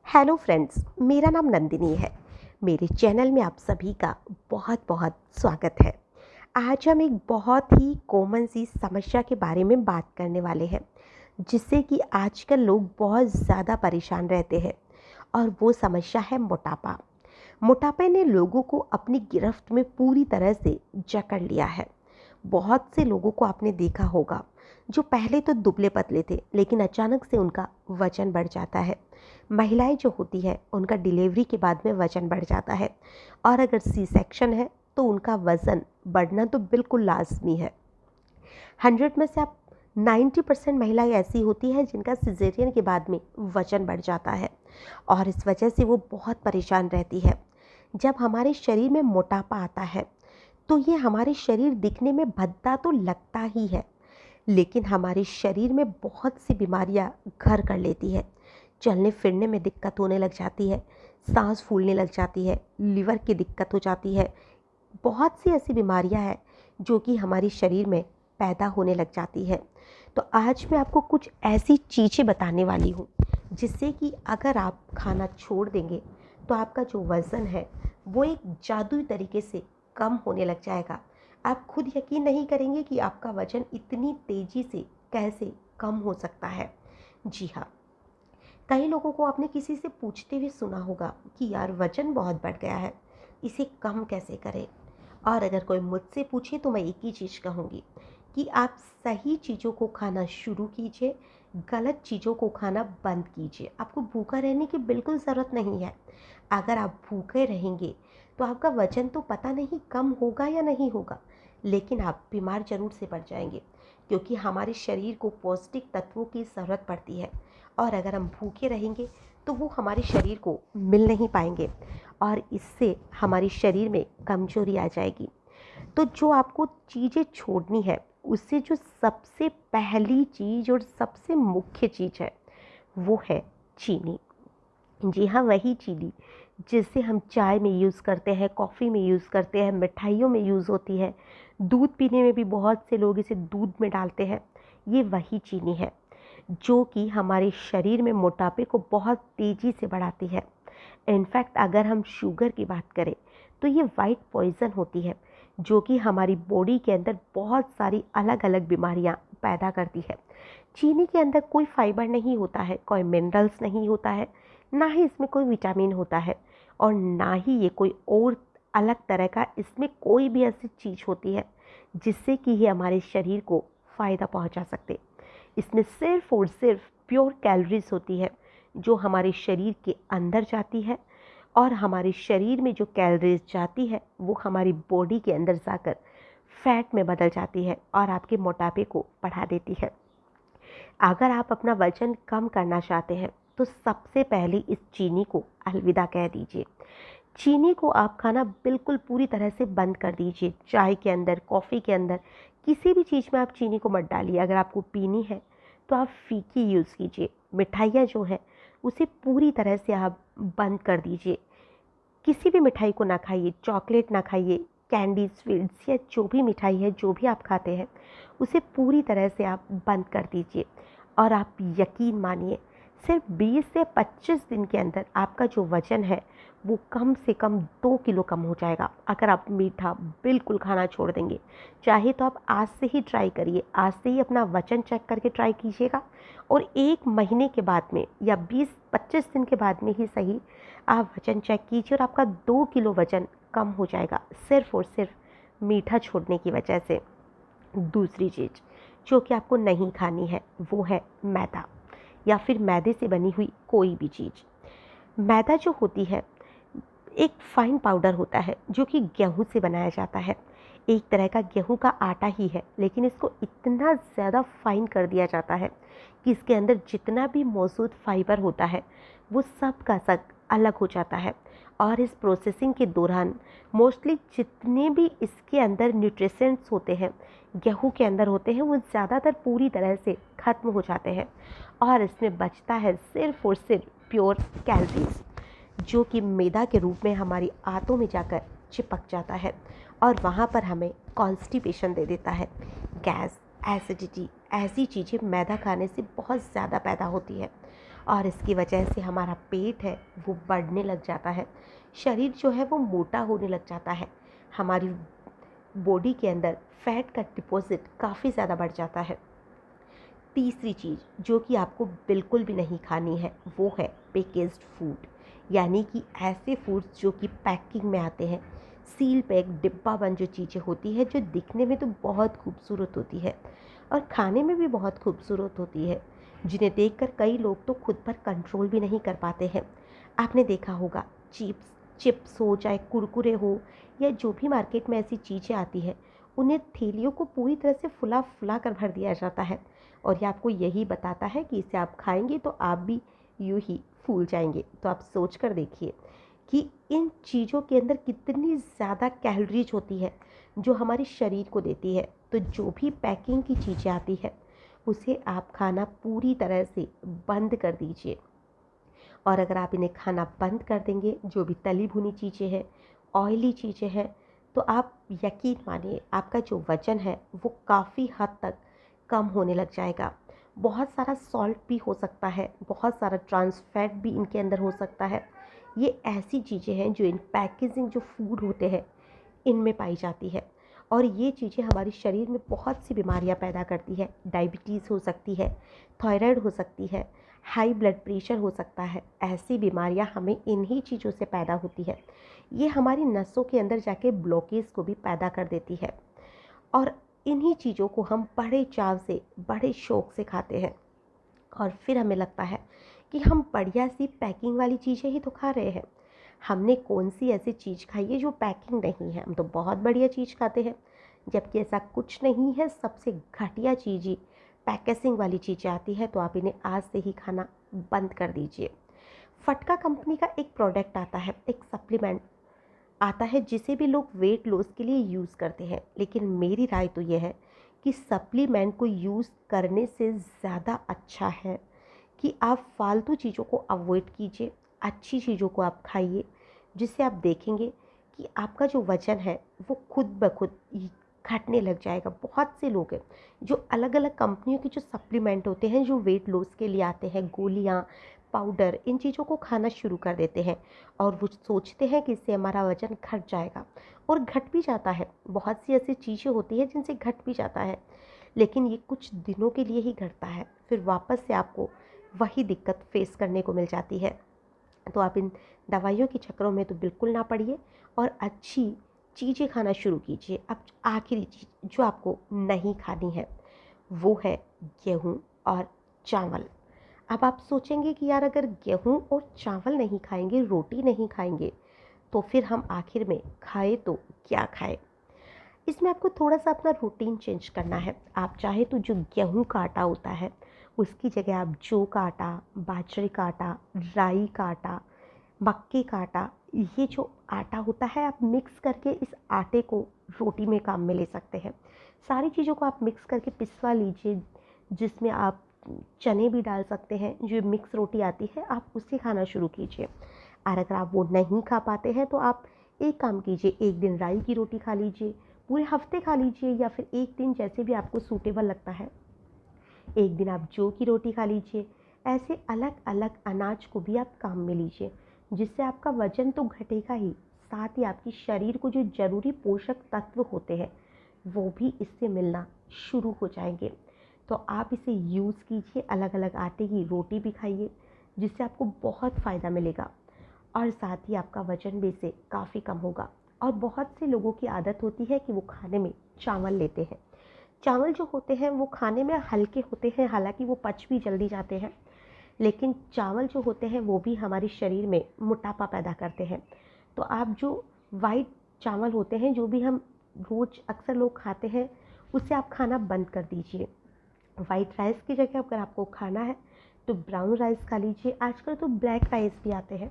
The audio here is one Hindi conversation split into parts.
हेलो फ्रेंड्स, मेरा नाम नंदिनी है। मेरे चैनल में आप सभी का बहुत बहुत स्वागत है। आज हम एक बहुत ही कॉमन सी समस्या के बारे में बात करने वाले हैं, जिससे कि आजकल लोग बहुत ज़्यादा परेशान रहते हैं। और वो समस्या है मोटापा। मोटापे ने लोगों को अपनी गिरफ्त में पूरी तरह से जकड़ लिया है। बहुत से लोगों को आपने देखा होगा जो पहले तो दुबले पतले थे, लेकिन अचानक से उनका वजन बढ़ जाता है। महिलाएं जो होती है उनका डिलीवरी के बाद में वजन बढ़ जाता है, और अगर सी सेक्शन है तो उनका वज़न बढ़ना तो बिल्कुल लाजमी है। 100 में से आप 90% महिलाएं ऐसी होती है जिनका सिजेरियन के बाद में वजन बढ़ जाता है, और इस वजह से वो बहुत परेशान रहती है। जब हमारे शरीर में मोटापा आता है तो ये हमारे शरीर दिखने में भद्दा तो लगता ही है, लेकिन हमारे शरीर में बहुत सी बीमारियां घर कर लेती है। चलने फिरने में दिक्कत होने लग जाती है, सांस फूलने लग जाती है, लीवर की दिक्कत हो जाती है। बहुत सी ऐसी बीमारियां हैं जो कि हमारे शरीर में पैदा होने लग जाती है। तो आज मैं आपको कुछ ऐसी चीज़ें बताने वाली हूँ जिससे कि अगर आप खाना छोड़ देंगे तो आपका जो वज़न है वो एक जादुई तरीके से कम होने लग जाएगा। आप खुद यकीन नहीं करेंगे कि आपका वज़न इतनी तेज़ी से कैसे कम हो सकता है। जी हाँ, कई लोगों को आपने किसी से पूछते हुए सुना होगा कि यार वज़न बहुत बढ़ गया है, इसे कम कैसे करें। और अगर कोई मुझसे पूछे तो मैं एक ही चीज़ कहूँगी कि आप सही चीज़ों को खाना शुरू कीजिए, गलत चीज़ों को खाना बंद कीजिए। आपको भूखा रहने की बिल्कुल ज़रूरत नहीं है। अगर आप भूखे रहेंगे तो आपका वज़न तो पता नहीं कम होगा या नहीं होगा, लेकिन आप बीमार ज़रूर से पड़ जाएंगे, क्योंकि हमारे शरीर को पौष्टिक तत्वों की ज़रूरत पड़ती है। और अगर हम भूखे रहेंगे तो वो हमारे शरीर को मिल नहीं पाएंगे, और इससे हमारे शरीर में कमजोरी आ जाएगी। तो जो आपको चीज़ें छोड़नी है, उससे जो सबसे पहली चीज़ और सबसे मुख्य चीज़ है वो है चीनी। जी हाँ, वही चीनी जिसे हम चाय में यूज़ करते हैं, कॉफ़ी में यूज़ करते हैं, मिठाइयों में यूज़ होती है, दूध पीने में भी बहुत से लोग इसे दूध में डालते हैं। ये वही चीनी है जो कि हमारे शरीर में मोटापे को बहुत तेज़ी से बढ़ाती है। इनफैक्ट अगर हम शुगर की बात करें तो ये वाइट पॉइज़न होती है जो कि हमारी बॉडी के अंदर बहुत सारी अलग अलग बीमारियां पैदा करती है। चीनी के अंदर कोई फाइबर नहीं होता है, कोई मिनरल्स नहीं होता है, ना ही इसमें कोई विटामिन होता है, और ना ही ये कोई और अलग तरह का इसमें कोई भी ऐसी चीज़ होती है जिससे कि ये हमारे शरीर को फ़ायदा पहुंचा सकते। इसमें सिर्फ और सिर्फ प्योर कैलोरीज होती है जो हमारे शरीर के अंदर जाती है, और हमारे शरीर में जो कैलोरीज जाती है वो हमारी बॉडी के अंदर जाकर फैट में बदल जाती है और आपके मोटापे को बढ़ा देती है। अगर आप अपना वजन कम करना चाहते हैं तो सबसे पहले इस चीनी को अलविदा कह दीजिए। चीनी को आप खाना बिल्कुल पूरी तरह से बंद कर दीजिए। चाय के अंदर, कॉफ़ी के अंदर, किसी भी चीज़ में आप चीनी को मत डालिए। अगर आपको पीनी है तो आप फीकी यूज़ कीजिए। मिठाइयाँ जो है उसे पूरी तरह से आप बंद कर दीजिए। किसी भी मिठाई को ना खाइए, चॉकलेट ना खाइए, कैंडी, स्वीट्स या जो भी मिठाई है, जो भी आप खाते हैं उसे पूरी तरह से आप बंद कर दीजिए। और आप यकीन मानिए, सिर्फ 20 से 25 दिन के अंदर आपका जो वज़न है वो कम से कम 2 किलो कम हो जाएगा, अगर आप मीठा बिल्कुल खाना छोड़ देंगे। चाहे तो आप आज से ही ट्राई करिए, आज से ही अपना वज़न चेक करके ट्राई कीजिएगा, और 1 महीने के बाद में या 20-25 दिन के बाद में ही सही, आप वज़न चेक कीजिए और आपका 2 किलो वज़न कम हो जाएगा, सिर्फ़ और सिर्फ मीठा छोड़ने की वजह से। दूसरी चीज़ जो कि आपको नहीं खानी है वो है मैदा, या फिर मैदे से बनी हुई कोई भी चीज़। मैदा जो होती है एक फाइन पाउडर होता है जो कि गेहूं से बनाया जाता है। एक तरह का गेहूं का आटा ही है, लेकिन इसको इतना ज़्यादा फाइन कर दिया जाता है कि इसके अंदर जितना भी मौजूद फाइबर होता है वो सब का सब अलग हो जाता है। और इस प्रोसेसिंग के दौरान मोस्टली जितने भी इसके अंदर न्यूट्रिशंस होते हैं, गेहूं के अंदर होते हैं, वो ज़्यादातर पूरी तरह से ख़त्म हो जाते हैं, और इसमें बचता है सिर्फ और सिर्फ प्योर कैलोरीज, जो कि मैदा के रूप में हमारी आंतों में जाकर चिपक जाता है और वहाँ पर हमें कॉन्स्टिपेशन दे देता है। गैस, एसिडिटी, ऐसी चीज़ें मैदा खाने से बहुत ज़्यादा पैदा होती है। और इसकी वजह से हमारा पेट है वो बढ़ने लग जाता है, शरीर जो है वो मोटा होने लग जाता है, हमारी बॉडी के अंदर फैट का डिपॉजिट काफ़ी ज़्यादा बढ़ जाता है। तीसरी चीज़ जो कि आपको बिल्कुल भी नहीं खानी है वो है पैकेज्ड फूड, यानी कि ऐसे फूड्स जो कि पैकिंग में आते हैं, सील पैक डिब्बा बंद जो चीज़ें होती है, जो दिखने में तो बहुत खूबसूरत होती है और खाने में भी बहुत खूबसूरत होती है, जिन्हें देखकर कई लोग तो खुद पर कंट्रोल भी नहीं कर पाते हैं। आपने देखा होगा चिप्स हो चाहे कुरकुरे हो या जो भी मार्केट में ऐसी चीज़ें आती हैं, उन्हें थैलियों को पूरी तरह से फुला फुला कर भर दिया जाता है और ये आपको यही बताता है कि इसे आप खाएंगे तो आप भी यूं ही फूल जाएंगे। तो आप सोच कर देखिए कि इन चीज़ों के अंदर कितनी ज़्यादा कैलोरीज होती है जो हमारे शरीर को देती है। तो जो भी पैकिंग की चीज़ें आती है उसे आप खाना पूरी तरह से बंद कर दीजिए। और अगर आप इन्हें खाना बंद कर देंगे, जो भी तली भुनी चीज़ें हैं, ऑयली चीज़ें हैं, तो आप यकीन मानिए आपका जो वज़न है वो काफ़ी हद तक कम होने लग जाएगा। बहुत सारा सॉल्ट भी हो सकता है, बहुत सारा ट्रांस फैट भी इनके अंदर हो सकता है। ये ऐसी चीज़ें हैं जो इन पैकेजिंग जो फूड होते हैं इनमें पाई जाती है और ये चीज़ें हमारे शरीर में बहुत सी बीमारियां पैदा करती है। डायबिटीज़ हो सकती है, थायराइड हो सकती है, हाई ब्लड प्रेशर हो सकता है। ऐसी बीमारियां हमें इन्हीं चीज़ों से पैदा होती है। ये हमारी नसों के अंदर जाके ब्लॉकेज को भी पैदा कर देती है और इन्हीं चीज़ों को हम बड़े चाव से, बड़े शौक़ से खाते हैं और फिर हमें लगता है कि हम बढ़िया सी पैकिंग वाली चीज़ें ही तो खा रहे हैं। हमने कौन सी ऐसी चीज़ खाई है जो पैकिंग नहीं है, हम तो बहुत बढ़िया चीज़ खाते हैं। जबकि ऐसा कुछ नहीं है, सबसे घटिया चीज़ ही पैकेजिंग वाली चीज़ें आती है। तो आप इन्हें आज से ही खाना बंद कर दीजिए। फटका कंपनी का एक प्रोडक्ट आता है, एक सप्लीमेंट आता है जिसे भी लोग वेट लॉस के लिए यूज़ करते हैं, लेकिन मेरी राय तो ये है कि सप्लीमेंट को यूज़ करने से ज़्यादा अच्छा है कि आप फालतू चीज़ों को अवॉइड कीजिए, अच्छी चीज़ों को आप खाइए, जिससे आप देखेंगे कि आपका जो वज़न है वो खुद ब खुद घटने लग जाएगा। बहुत से लोग हैं जो अलग अलग कंपनियों के जो सप्लीमेंट होते हैं, जो वेट लॉस के लिए आते हैं, गोलियाँ, पाउडर, इन चीज़ों को खाना शुरू कर देते हैं और वो सोचते हैं कि इससे हमारा वज़न घट जाएगा और घट भी जाता है। बहुत सी ऐसी चीज़ें होती हैं जिनसे घट भी जाता है, लेकिन ये कुछ दिनों के लिए ही घटता है, फिर वापस से आपको वही दिक्कत फेस करने को मिल जाती है। तो आप इन दवाइयों के चक्करों में तो बिल्कुल ना पड़िए और अच्छी चीज़ें खाना शुरू कीजिए। अब आखिरी चीज़ जो आपको नहीं खानी है वो है गेहूँ और चावल। अब आप सोचेंगे कि यार अगर गेहूँ और चावल नहीं खाएंगे, रोटी नहीं खाएंगे, तो फिर हम आखिर में खाए तो क्या खाए। इसमें आपको थोड़ा-सा अपना रूटीन चेंज करना है। आप चाहे तो जो गेहूँ का आटा होता है, उसकी जगह आप जौ का आटा, बाजरे का आटा, राई का आटा, मक्के का आटा, ये जो आटा होता है आप मिक्स करके इस आटे को रोटी में काम में ले सकते हैं। सारी चीज़ों को आप मिक्स करके पिसवा लीजिए, जिसमें आप चने भी डाल सकते हैं। जो मिक्स रोटी आती है आप उसे खाना शुरू कीजिए। और अगर आप वो नहीं खा पाते हैं तो आप एक काम कीजिए, एक दिन राई की रोटी खा लीजिए, पूरे हफ्ते खा लीजिए, या फिर एक दिन जैसे भी आपको सूटेबल लगता है, एक दिन आप जौ की रोटी खा लीजिए। ऐसे अलग अलग अनाज को भी आप काम में लीजिए, जिससे आपका वजन तो घटेगा ही, साथ ही आपके शरीर को जो ज़रूरी पोषक तत्व होते हैं वो भी इससे मिलना शुरू हो जाएंगे। तो आप इसे यूज़ कीजिए, अलग अलग आटे की रोटी भी खाइए, जिससे आपको बहुत फ़ायदा मिलेगा और साथ ही आपका वज़न भी इससे काफ़ी कम होगा। और बहुत से लोगों की आदत होती है कि वो खाने में चावल लेते हैं। चावल जो होते हैं वो खाने में हल्के होते हैं, हालांकि वो पच भी जल्दी जाते हैं, लेकिन चावल जो होते हैं वो भी हमारे शरीर में मोटापा पैदा करते हैं। तो आप जो वाइट चावल होते हैं, जो भी हम रोज़ अक्सर लोग खाते हैं, उससे आप खाना बंद कर दीजिए। वाइट राइस की जगह अगर आपको खाना है तो ब्राउन राइस खा लीजिए। आजकल तो ब्लैक राइस भी आते हैं,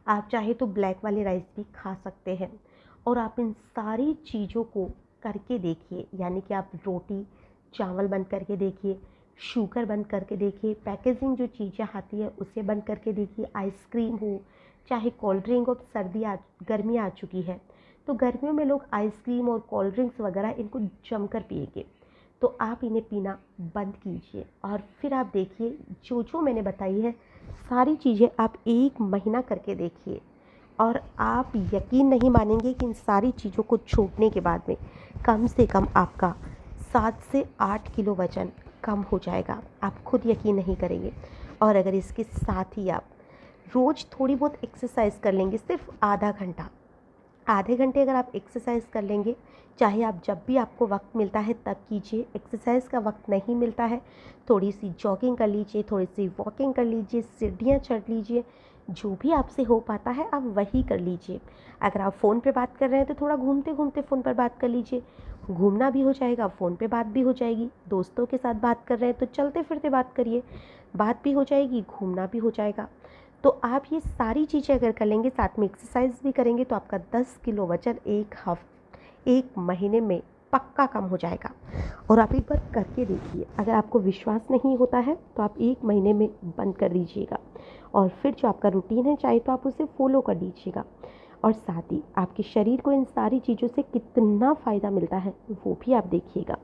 आप चाहे तो ब्लैक वाले राइस भी खा सकते हैं। और आप इन सारी चीज़ों को करके देखिए, यानी कि आप रोटी चावल बंद करके देखिए, शुगर बंद करके देखिए, पैकेजिंग जो चीज़ें आती है उसे बंद करके देखिए, आइसक्रीम हो चाहे कोल्ड ड्रिंक हो। गर्मी आ चुकी है तो गर्मियों में लोग आइसक्रीम और कोल्ड ड्रिंक्स वगैरह इनको जमकर पिएंगे, तो आप इन्हें पीना बंद कीजिए और फिर आप देखिए जो जो मैंने बताई है सारी चीज़ें आप 1 महीना करके देखिए और आप यकीन नहीं मानेंगे कि इन सारी चीज़ों को छूटने के बाद में कम से कम आपका 7 से 8 किलो वज़न कम हो जाएगा। आप खुद यकीन नहीं करेंगे। और अगर इसके साथ ही आप रोज़ थोड़ी बहुत एक्सरसाइज कर लेंगे, सिर्फ आधा घंटा, आधे घंटे अगर आप एक्सरसाइज कर लेंगे, चाहे आप जब भी आपको वक्त मिलता है तब कीजिए, एक्सरसाइज का वक्त नहीं मिलता है थोड़ी सी जॉगिंग कर लीजिए, थोड़ी सी वॉकिंग कर लीजिए, सीढ़ियाँ चढ़ लीजिए, जो भी आपसे हो पाता है आप वही कर लीजिए। अगर आप फ़ोन पे बात कर रहे हैं तो थोड़ा घूमते घूमते फ़ोन पर बात कर लीजिए, घूमना भी हो जाएगा, फ़ोन पे बात भी हो जाएगी। दोस्तों के साथ बात कर रहे हैं तो चलते फिरते बात करिए, बात भी हो जाएगी, घूमना भी हो जाएगा। तो आप ये सारी चीज़ें अगर कर लेंगे, साथ में एक्सरसाइज भी करेंगे, तो आपका 10 किलो वज़न 1 महीने में पक्का कम हो जाएगा। और आप एक बार करके देखिए, अगर आपको विश्वास नहीं होता है तो आप 1 महीने में बंद कर दीजिएगा और फिर जो आपका रूटीन है चाहे तो आप उसे फॉलो कर लीजिएगा। और साथ ही आपके शरीर को इन सारी चीज़ों से कितना फ़ायदा मिलता है वो भी आप देखिएगा।